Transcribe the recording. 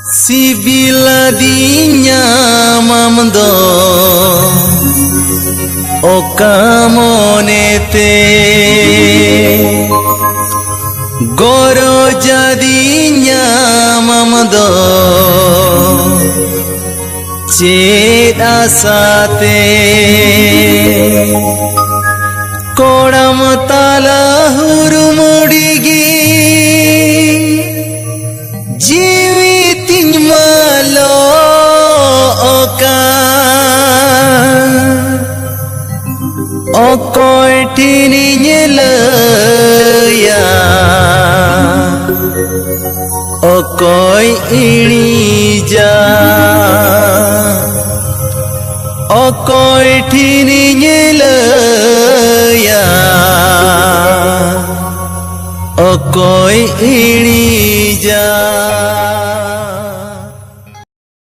Sibila dinya mamdo okamonete goro jadinya mamdo ced asate kodam tala hurumudigi jiwitin malo oka okoy tini nyelaya okoy inija okoy tini nyelaya okoy